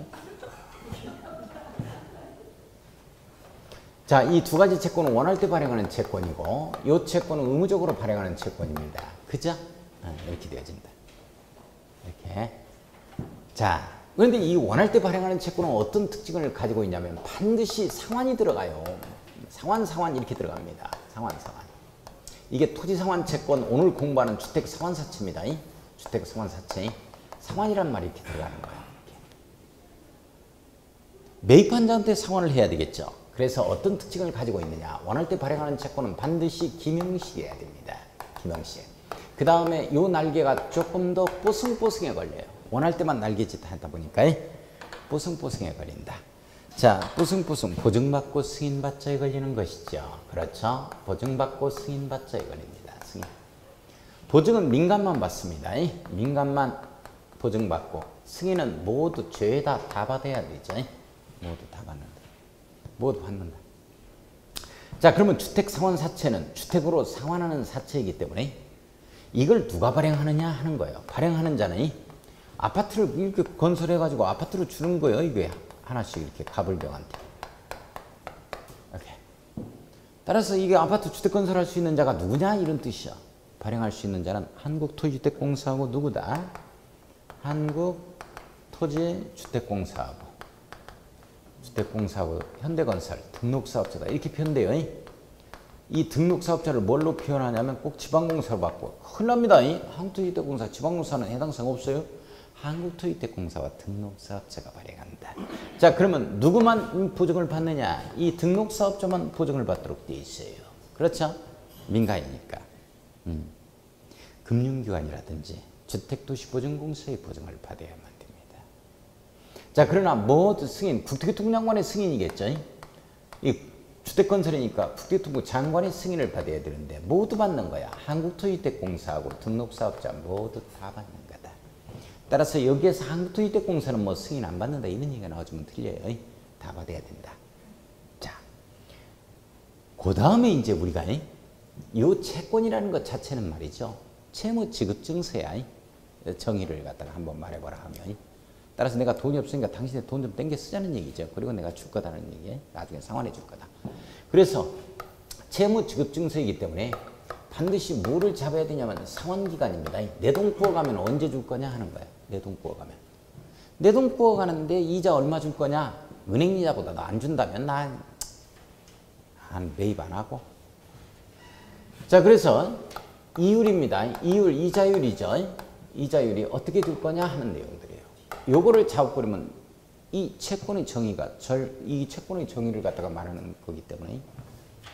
자, 이 두 가지 채권은 원할 때 발행하는 채권이고 이 채권은 의무적으로 발행하는 채권입니다. 그죠? 이렇게 되어진다. 이렇게. 자, 그런데 이 원할 때 발행하는 채권은 어떤 특징을 가지고 있냐면 반드시 상환이 들어가요. 상환 이렇게 들어갑니다. 상환. 이게 토지상환 채권 오늘 공부하는 주택상환사채입니다. 주택상환사채. 상환이란 말이 이렇게 들어가는 거예요. 이렇게. 매입환자한테 상환을 해야 되겠죠. 그래서 어떤 특징을 가지고 있느냐. 원할 때 발행하는 채권은 반드시 기명시해야 됩니다. 기명시. 그 다음에 요 날개가 조금 더 뽀송뽀송해 걸려요. 원할 때만 날개짓 하다 보니까 뽀송뽀송해 걸린다. 자, 뽀송뽀송 보증받고 승인받자에 걸리는 것이죠. 그렇죠? 보증받고 승인받자에 걸립니다. 승인. 보증은 민간만 받습니다. 민간만 보증받고 승인은 모두 죄다 다 받아야 되죠. 모두 다 받는다. 모두 받는다. 자, 그러면 주택상환사채는 주택으로 상환하는 사채이기 때문에 이걸 누가 발행하느냐 하는 거예요. 발행하는 자는 아파트를 이렇게 건설해가지고 아파트를 주는 거예요. 이게 하나씩 이렇게 가불병한테. 이렇게. 따라서 이게 아파트 주택 건설할 수 있는 자가 누구냐 이런 뜻이야. 발행할 수 있는 자는 한국토지주택공사하고 누구다? 한국토지주택공사하고 주택공사하고 현대건설 등록사업자다 이렇게 표현돼요. 이 등록사업자를 뭘로 표현하냐면 꼭 지방공사로 받고 큰일 납니다. 한국토지주택공사 지방공사는 해당 사항 없어요. 한국토지주택공사와 등록사업자가 발행한다. 자, 그러면 누구만 보증을 받느냐? 이 등록사업자만 보증을 받도록 되어 있어요. 그렇죠? 민간이니까. 금융기관이라든지 주택도시보증공사의 보증을 받아야만 됩니다. 자, 그러나 모두 승인, 국토교통부 장관의 승인이겠죠? 이 주택건설이니까 국토교통부 장관의 승인을 받아야 되는데 모두 받는 거야. 한국토지주택공사하고 등록사업자 모두 다 받는 거다. 따라서 여기에서 한국토지주택공사는 뭐 승인 안 받는다 이런 얘기가 나오지만 틀려요. 다 받아야 된다. 자, 그 다음에 이제 우리가 이 채권이라는 것 자체는 말이죠. 채무지급증서야. 정의를 갖다가 한번 말해보라 하면 따라서 내가 돈이 없으니까 당신의 돈 좀 땡겨 쓰자는 얘기죠. 그리고 내가 줄 거다는 얘기, 나중에 상환해 줄 거다. 그래서 채무 지급 증서이기 때문에 반드시 뭐를 잡아야 되냐면 상환기간입니다. 내 돈 구워가면 언제 줄 거냐 하는 거예요. 내 돈 구워가면. 내 돈 구워가는데 이자 얼마 줄 거냐? 은행 이자보다 너 안 준다면 난 매입 안 하고. 자, 그래서 이율입니다. 이율, 이자율이죠. 이자율이 어떻게 줄 거냐 하는 내용들이에요. 요거를 잡아버리면 이 채권의 정의가 이 채권의 정의를 갖다가 말하는 거기 때문에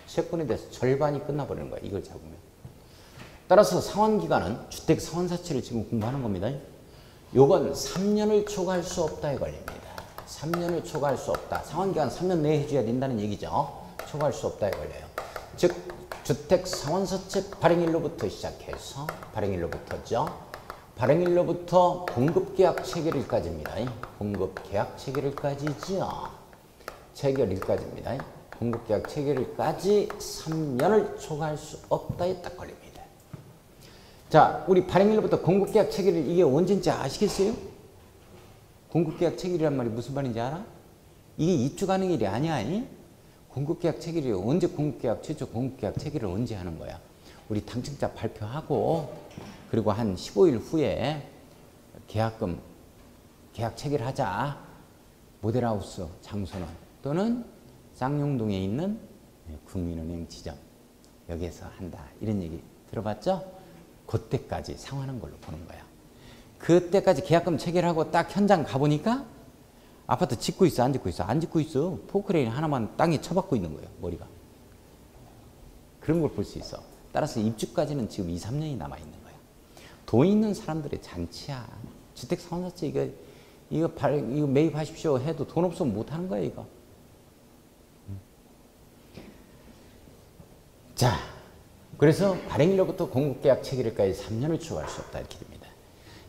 채권에 대해서 절반이 끝나버리는 거예요. 이걸 잡으면. 따라서 상환기간은 주택 상환사채를 지금 공부하는 겁니다. 요건 3년을 초과할 수 없다에 걸립니다. 3년을 초과할 수 없다. 상환기간 3년 내에 해줘야 된다는 얘기죠. 초과할 수 없다에 걸려요. 즉 주택 상환사채 발행일로부터 시작해서 발행일로부터죠. 발행일로부터 공급계약 체결일까지입니다. 공급계약 체결일까지죠. 체결일까지입니다. 공급계약 체결일까지 3년을 초과할 수 없다에 딱 걸립니다. 자, 우리 발행일로부터 공급계약 체결일 이게 언제인지 아시겠어요? 공급계약 체결이란 말이 무슨 말인지 알아? 이게 입주 가능일이 아니야. 공급계약 체결이 언제 공급계약 최초 공급계약 체결을 언제 하는 거야? 우리 당첨자 발표하고 그리고 한 15일 후에 계약금 계약 체결하자. 모델하우스 장소는 또는 쌍용동에 있는 국민은행 지점 여기에서 한다. 이런 얘기 들어봤죠? 그때까지 상환한 걸로 보는 거야. 그때까지 계약금 체결하고 딱 현장 가보니까 아파트 짓고 있어, 안 짓고 있어? 안 짓고 있어. 포크레인 하나만 땅에 쳐박고 있는 거예요, 머리가. 그런 걸 볼 수 있어. 따라서 입주까지는 지금 2, 3년이 남아있는 거야. 돈 있는 사람들의 잔치야. 주택 상환사채 이거 매입하십시오 해도 돈 없으면 못 하는 거야, 이거. 자, 그래서 발행일로부터 공급계약 체결일까지 3년을 초과할 수 없다 이렇게 됩니다.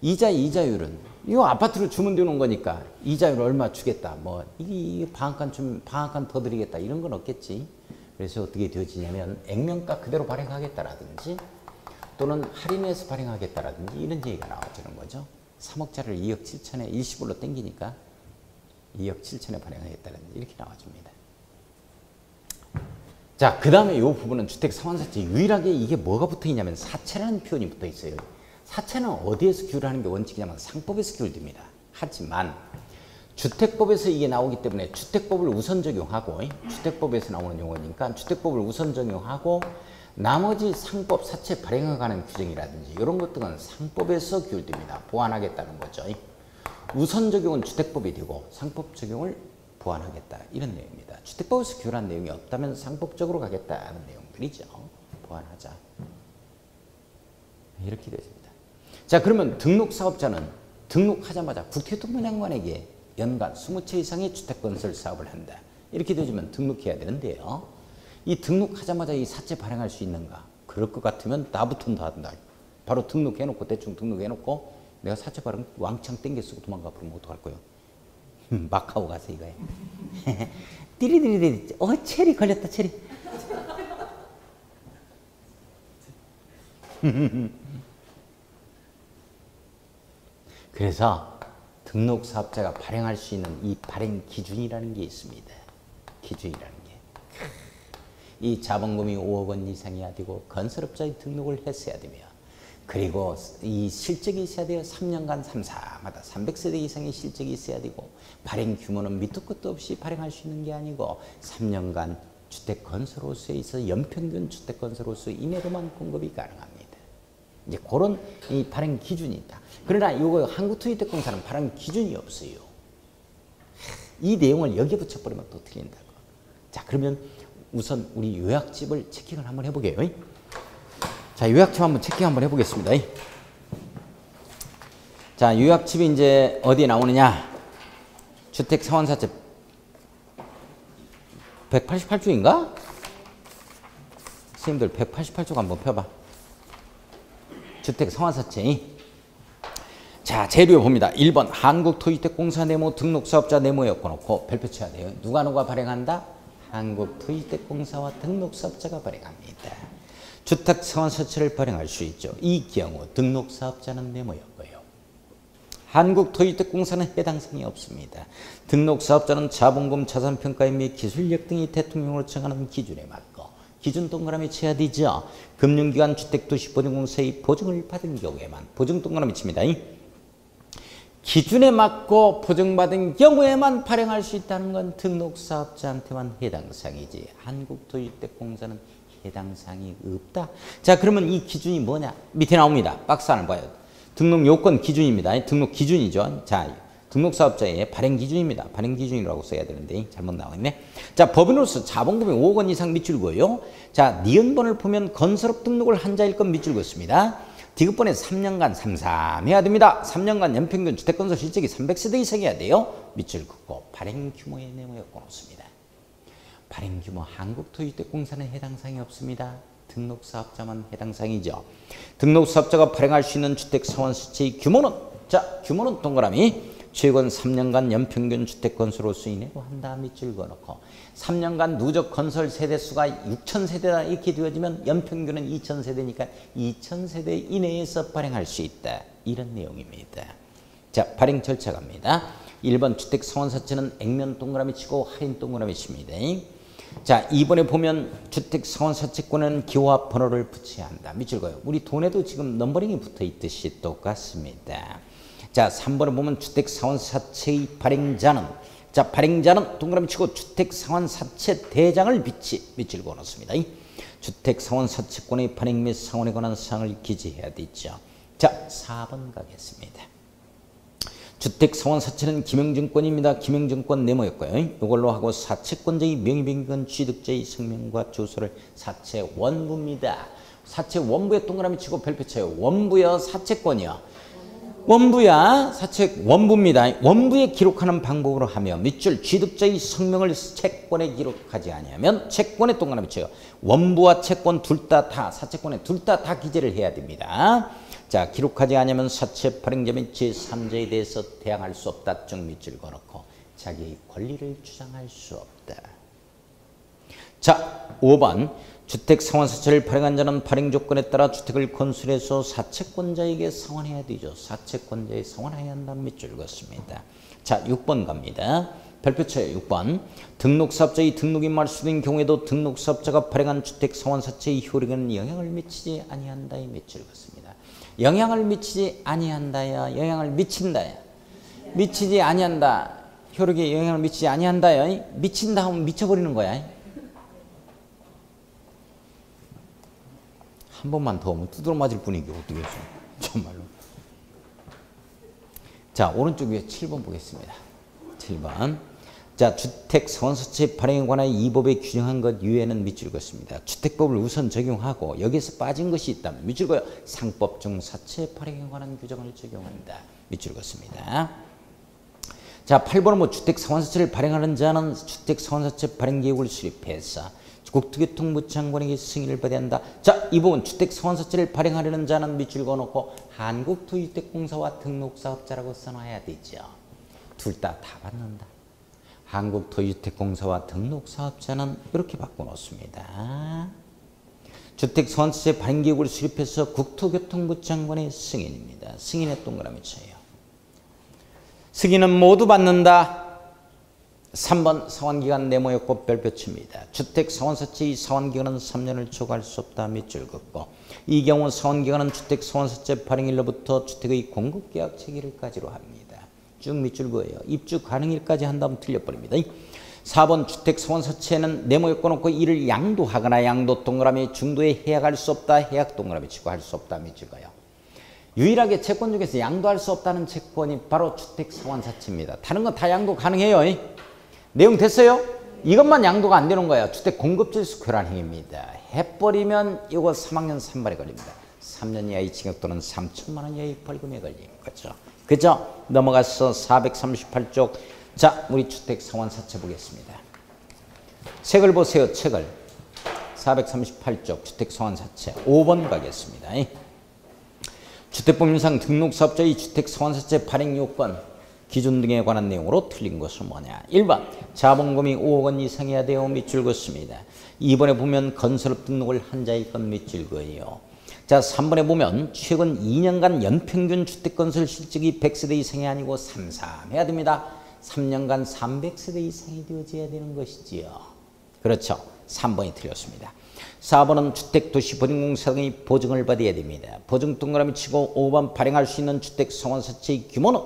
이자율은 이거 아파트로 주문 되는 거니까 이자율 얼마 주겠다. 뭐 이게 방앗간 더 드리겠다 이런 건 없겠지. 그래서 어떻게 되어지냐면 액면가 그대로 발행하겠다라든지 또는 할인해서 발행하겠다라든지 이런 얘기가 나와주는 거죠. 3억짜리를 2억 7천에 일시불로 땡기니까 2억 7천에 발행하겠다라든지 이렇게 나와줍니다. 자, 그 다음에 이 부분은 주택 상환사채 유일하게 이게 뭐가 붙어 있냐면 사채라는 표현이 붙어 있어요. 사채는 어디에서 규율하는 게 원칙이냐면 상법에서 규율됩니다. 하지만 주택법에서 이게 나오기 때문에 주택법을 우선 적용하고 주택법에서 나오는 용어니까 주택법을 우선 적용하고 나머지 상법 사채 발행에 관한 규정이라든지 이런 것들은 상법에서 규율됩니다. 보완하겠다는 거죠. 우선 적용은 주택법이 되고 상법 적용을 보완하겠다 이런 내용입니다. 주택법에서 규율한 내용이 없다면 상법적으로 가겠다는 내용들이죠. 보완하자. 이렇게 되어집니다. 자, 그러면 등록사업자는 등록하자마자 국토교통부장관에게 연간 20채 이상의 주택건설 사업을 한다. 이렇게 되어지면 등록해야 되는데요. 이 등록하자마자 이 사채 발행할 수 있는가? 그럴 것 같으면 나부터 한다. 바로 등록해놓고 대충 등록해놓고 내가 사채 발행 왕창 땡겨 쓰고 도망가 버리면 어떡할 거예요? 막 하고 가서 이거예요. 띠리디리디. 체리 걸렸다, 체리. 그래서 등록사업자가 발행할 수 있는 이 발행 기준이라는 게 있습니다. 기준이라는 게. 이 자본금이 5억 원 이상이어야 되고 건설업자의 등록을 했어야 되며 그리고 이 실적이 있어야 돼요. 3년간 3사마다 300세대 이상의 실적이 있어야 되고 발행 규모는 밑도 끝도 없이 발행할 수 있는 게 아니고 3년간 주택 건설호수에 있어 연평균 주택 건설호수 이내로만 공급이 가능합니다. 이제 그런 이 발행 기준이 있다. 그러나 이거 한국토지대공사는 발행 기준이 없어요. 이 내용을 여기에 붙여버리면 또 틀린다고. 자, 그러면 우선 우리 요약집을 체킹을 한번 해보게요. 자, 요약집 한번 체킹 한번 해보겠습니다. 자, 요약집이 이제 어디에 나오느냐? 주택 상환사채 188조인가? 선생님들 188조 한번 펴봐. 주택 상환사채. 자, 재료 봅니다. 1번 한국토지대공사 네모 등록사업자 네모 엮어놓고 별표 쳐야 돼요. 누가 발행한다? 한국토지대공사와 등록사업자가 발행합니다. 주택 상환사채를 발행할 수 있죠. 이 경우 등록사업자는 네모였고요. 한국토지주택공사는 해당 사항이 없습니다. 등록사업자는 자본금, 자산평가액 및 기술력 등이 대통령으로 정하는 기준에 맞고 기준 동그라미 쳐야 되죠. 금융기관 주택도시보증공사의 보증을 받은 경우에만 보증 동그라미 칩니다. 기준에 맞고 보증받은 경우에만 발행할 수 있다는 건 등록사업자한테만 해당 사항이지 한국토지주택공사는 해당 사항이 없다. 자, 그러면 이 기준이 뭐냐? 밑에 나옵니다. 박스 안을 봐요. 등록 요건 기준입니다. 등록 기준이죠. 자, 등록사업자의 발행 기준입니다. 발행 기준이라고 써야 되는데 잘못 나와있네. 자, 법인으로서 자본금이 5억 원 이상 밑줄고요. 자, 니은번을 보면 건설업 등록을 한 자일 건 밑줄고 있습니다. 디귿번에 3년간 삼삼해야 됩니다. 3년간 연평균 주택건설 실적이 300세대 이상이어야 돼요. 밑줄 긋고 발행 규모의 네모였고 놓습니다. 발행 규모 한국토지주택공사는 해당 사항이 없습니다. 등록사업자만 해당 사항이죠. 등록사업자가 발행할 수 있는 주택사원수채의 규모는 자, 규모는 동그라미 최근 3년간 연평균 주택건설로서 인해로 한다 밑줄 그어놓고 3년간 누적 건설 세대수가 6,000세대다 이렇게 되어지면 연평균은 2,000세대니까 2,000세대 이내에서 발행할 수 있다. 이런 내용입니다. 자, 발행 절차 갑니다. 1번 주택사원사채는 액면 동그라미 치고 할인 동그라미 칩니다. 자, 2번에 보면 주택사원사채권은 기호와 번호를 붙여야 한다. 밑줄 그어요. 우리 돈에도 지금 넘버링이 붙어 있듯이 똑같습니다. 자, 3번에 보면 주택사원사채의 발행자는 자, 발행자는 동그라미 치고 주택사원사채 대장을 밑줄 그어 놓습니다. 주택사원사채권의 발행 및 상환에 관한 사항을 기재해야 되죠. 자, 4번 가겠습니다. 주택사원사채는 기명증권입니다. 기명증권 네모였고요. 이걸로 하고 사채권자의 명의변경 취득자의 성명과 주소를 사채 원부입니다. 사채 원부에 동그라미 치고 별표 쳐요. 원부요, 사채권이요. 원부야, 사채 원부입니다. 원부에 기록하는 방법으로 하며 밑줄 취득자의 성명을 채권에 기록하지 아니하면 채권에 동그라미 쳐요. 원부와 채권 둘 다 사채권에 둘 다 기재를 해야 됩니다. 자, 기록하지 않으면 사채 발행자 및 제3자에 대해서 대항할 수 없다. 쭉 밑줄 그어놓고 자기의 권리를 주장할 수 없다. 자, 5번 주택상환사채를 발행한 자는 발행 조건에 따라 주택을 건설해서 사채권자에게 상환해야 되죠. 사채권자에 상환해야 한다는 밑줄 그었습니다. 자, 6번 갑니다. 별표 쳐요. 6번 등록사업자의 등록이 말소된 경우에도 등록사업자가 발행한 주택상환사채의 효력에는 영향을 미치지 아니한다의 밑줄 그었습니다. 영향을 미치지 아니한다야, 영향을 미친다야. 미치지 아니한다. 효력에 영향을 미치지 아니한다야. 미친다 하면 미쳐버리는 거야. 한 번만 더 오면 두드러 맞을 분위기 어떻게 했어? 정말로. 자, 오른쪽 위에 7번 보겠습니다. 7번. 자, 주택사원사채 발행에 관하여 이 법에 규정한 것 이외에는 밑줄 그었습니다. 주택법을 우선 적용하고 여기에서 빠진 것이 있다면 밑줄 그어요. 상법 중 사채 발행에 관한 규정을 적용한다. 밑줄 그었습니다. 자, 8번은 뭐 주택사원사채를 발행하는 자는 주택사원사채 발행계획을 수립해서 국토교통부 장관에게 승인을 받아야 한다. 자, 이 부분 주택사원사채를 발행하려는 자는 밑줄 그어놓고 한국토지주택공사와 등록사업자라고 써놔야 되죠. 둘 다 받는다. 한국토지주택공사와 등록사업자는 이렇게 바꿔놓습니다. 주택사원사채 발행계획을 수립해서 국토교통부 장관의 승인입니다. 승인의 동그라미 쳐요. 승인은 모두 받는다. 3번 상환기간 네모였고 별표 칩니다. 주택사원사채의 상환기간은 3년을 초과할 수 없다. 밑줄 긋고 이 경우 상환기간은 주택사원사채 발행일로부터 주택의 공급계약 체결일까지로 합니다. 쭉 밑줄 그어요. 입주 가능일까지 한다면 틀려버립니다. 4번 주택사원사채는 네모였고 놓고 이를 양도하거나 양도 동그라미 중도에 해약할 수 없다. 해약 동그라미 치고 할 수 없다. 밑줄 그어요. 유일하게 채권 중에서 양도할 수 없다는 채권이 바로 주택사원사채입니다. 다른 건 다 양도 가능해요. 내용 됐어요? 이것만 양도가 안 되는 거예요. 주택 공급질수 교란 행위입니다. 해버리면 이거 3학년 3발에 걸립니다. 3년 이하의 징역 또는 3천만 원 이하의 벌금에 걸리는 거죠. 그죠? 넘어가서 438쪽. 자, 우리 주택상환사채 보겠습니다. 책을 보세요. 책을. 438쪽 주택상환사채 5번 가겠습니다. 주택법률상 등록사업자의 주택상환사채 발행 요건 기준 등에 관한 내용으로 틀린 것은 뭐냐. 1번 자본금이 5억 원 이상이어야 돼요. 밑줄 긋습니다. 2번에 보면 건설업 등록을 한 자일 건 밑줄 그어요. 자, 3번에 보면 최근 2년간 연평균 주택건설 실적이 100세대 이상이 아니고 삼삼해야 됩니다. 3년간 300세대 이상이 되어져야 되는 것이지요. 그렇죠. 3번이 틀렸습니다. 4번은 주택도시보증공사의 보증을 받아야 됩니다. 보증 동그라미 치고 5번 발행할 수 있는 주택 상환사채의 규모는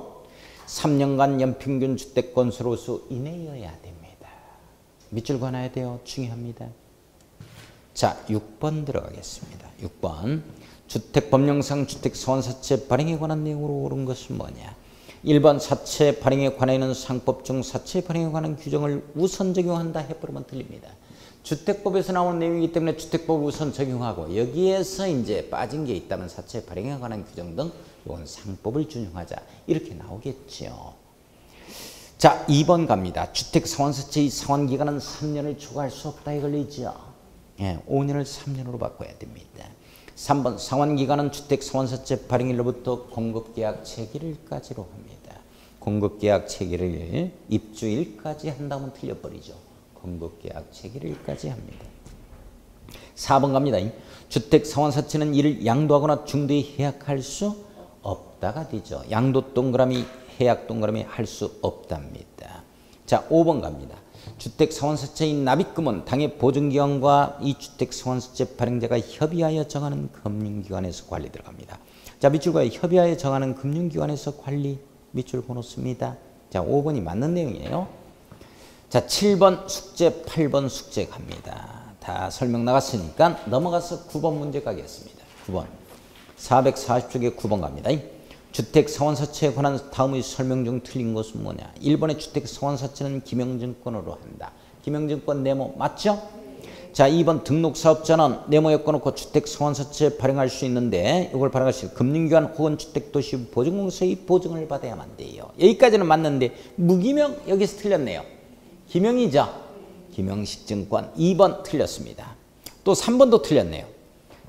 3년간 연평균 주택건설호수 이내여야 됩니다. 밑줄 그어놔야 돼요. 중요합니다. 자, 6번 들어가겠습니다. 6번. 주택법령상 주택상환사채 발행에 관한 내용으로 옳은 것은 뭐냐? 1번 사채 발행에 관하여는 상법 중 사채 발행에 관한 규정을 우선 적용한다 해버리면 틀립니다. 주택법에서 나오는 내용이기 때문에 주택법을 우선 적용하고 여기에서 이제 빠진 게 있다면 사채 발행에 관한 규정 등 이건 상법을 준용하자 이렇게 나오겠죠. 자, 2번 갑니다. 주택상환사채의 상환기간은 3년을 초과할 수 없다 이 걸리죠. 예, 5년을 3년으로 바꿔야 됩니다. 3번 상환기간은 주택상환사채 발행일로부터 공급계약 체결일까지로 합니다. 공급계약 체결일 입주일까지 한다면 틀려버리죠. 공급계약 체결일까지 합니다. 4번 갑니다. 주택상환사채는 이를 양도하거나 중도에 해약할 수 없다가 되죠. 양도 동그라미 해약 동그라미 할 수 없답니다. 자, 5번 갑니다. 주택상환사채인 납입금은 당해 보증기관과 이 주택상환사채 발행자가 협의하여 정하는 금융기관에서 관리 들어갑니다. 자, 밑줄 그어요. 협의하여 정하는 금융기관에서 관리 밑줄 그어놓습니다. 자, 5번이 맞는 내용이에요. 자, 7번 숙제, 8번 숙제 갑니다. 다 설명 나갔으니까 넘어가서 9번 문제 가겠습니다. 9번. 440쪽에 9번 갑니다. 주택상환사채에 관한 다음의 설명 중 틀린 것은 뭐냐? 1번의 주택상환사채는 기명증권으로 한다. 기명증권 네모 맞죠? 자, 2번 등록사업자는 네모 엮어놓고 주택상환사채 발행할 수 있는데 이걸 발행할 수 있는 금융기관 혹은 주택도시보증공사의 보증을 받아야만 돼요. 여기까지는 맞는데 무기명 여기서 틀렸네요. 기명이죠? 기명식증권 2번 틀렸습니다. 또 3번도 틀렸네요.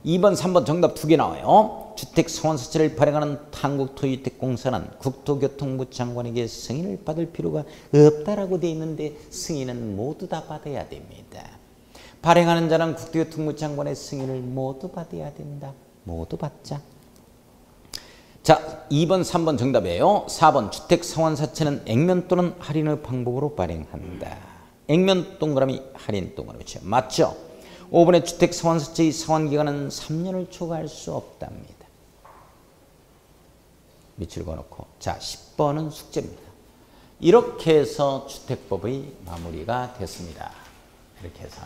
2번, 3번 정답 2개 나와요. 주택상환사채를 발행하는 한국토지주택공사는 국토교통부 장관에게 승인을 받을 필요가 없다라고 되어 있는데 승인은 모두 다 받아야 됩니다. 발행하는 자는 국토교통부 장관의 승인을 모두 받아야 된다. 모두 받자. 자, 2번, 3번 정답이에요. 4번 주택상환사채는 액면 또는 할인의 방법으로 발행한다. 액면 동그라미 할인 동그라미 맞죠? 5번의 주택상환사채의 상환기간은 3년을 초과할 수 없답니다. 밑줄 그어놓고 자, 10번은 숙제입니다. 이렇게 해서 주택법의 마무리가 됐습니다. 이렇게 해서